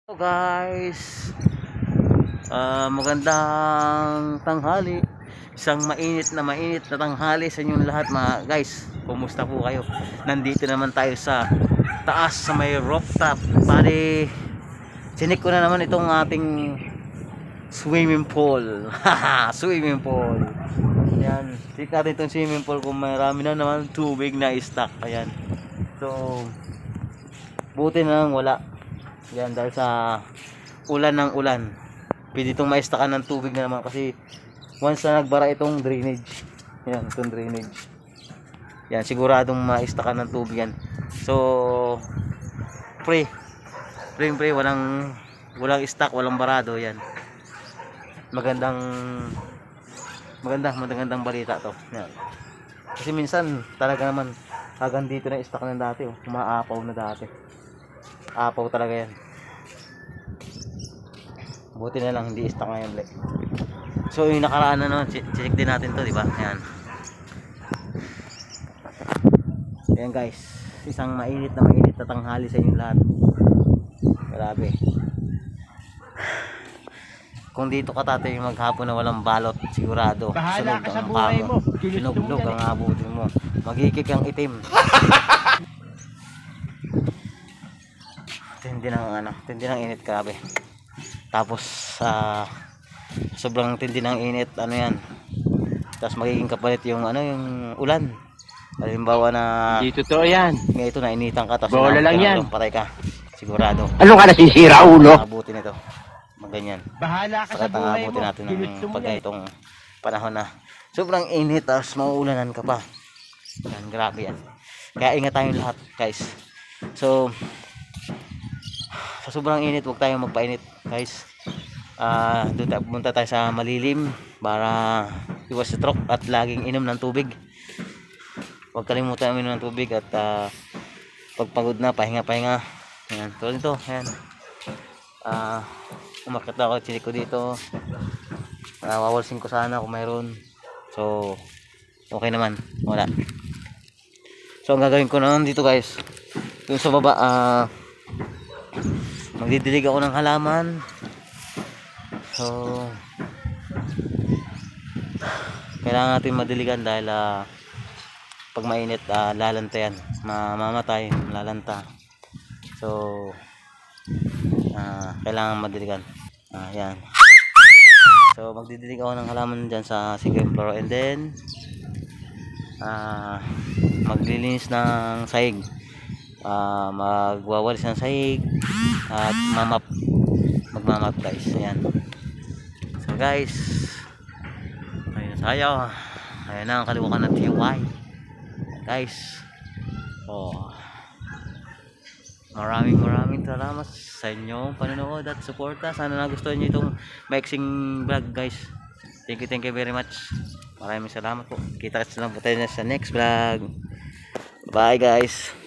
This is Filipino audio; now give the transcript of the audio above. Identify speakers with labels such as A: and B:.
A: Hello guys, magandang tanghali. Isang mainit na tanghali sa inyong lahat mga guys. Kumusta po kayo? Nandito naman tayo sa taas sa may rooftop. Bali, sinik ko na naman itong ating swimming pool. Swimming pool. Ayan, sinik natin itong swimming pool kung marami na naman tubig na stock. Ayan. So, buti na lang wala. Yan, dahil sa ulan ng ulan, pwede itong maistakan ng tubig na naman kasi once na nagbara itong drainage, yan, itong drainage, yan, siguradong maistakan ng tubig yan. So pre, walang stock, walang barado. Yan, magandang balita to. Yan. Kasi minsan talaga naman hanggang dito na stock ng dati, umaapaw na dati. Apaw talaga yan. Buti na lang hindi stock ngayon ulit. So yung nakaraan na naman, check din natin to, di ba? Ayan. Ayan guys, isang mainit na tanghali sa inyong lahat. Grabe. Kung dito ka tatay maghapon na walang balot, sigurado
B: bahala ka sa buhay mo.
A: Sinuglog ang abutin mo. Magigig ang itim. Tindi ng init, grabe. Tapos sobrang tindi ng init, ano yan. Tapos magiging kapalit yung yung ulan. Halimbawa na
B: Hindi totoo yan.
A: ngayon ito nainitan ka, tapos
B: bola lang yan.
A: patay ka. Sigurado.
B: Ano ka nasisira, ulo?
A: Abutin ito. Maganyan.
B: Bahala ka sa buhay mo.
A: Abutin natin ng
B: Ginusto mo
A: pag
B: yan.
A: itong panahon na sobrang init, tapos mauulanan ka pa. Yan, grabe yan. Kaya ingat tayong lahat guys. So sa sobrang init, huwag tayong magpainit guys. Doon tayo, pumunta tayo sa malilim para iwas stroke at laging inom ng tubig. Huwag kalimutan uminom ng tubig at pagpagod na, pahinga. Ayan, tulad nito, ayan. Umakyat ako, chinik ko dito. Wawalsin ko sana kung mayroon. So okay naman, wala. So ang gagawin ko naman dito guys, yung sa baba, magdidilig ako ng halaman. So kailangan natin madiligan dahil pag mainit, lalanta yan, mamamatay, lalanta. So kailangan madiligan. Yan. So magdidilig ako ng halaman dyan sa second floor, and then maglilinis ng sahig, magwawalis ng sahig at magmamap guys. Ayan. So guys, ayun na tayo. Ayun na ang kaliwakan ng TY guys. Maraming salamat sa inyong panonood at suporta. Sana nagustuhan nyo itong maiksing vlog guys. Thank you very much. Maraming salamat po. Kita-kits lang po tayo sa next vlog. Bye guys.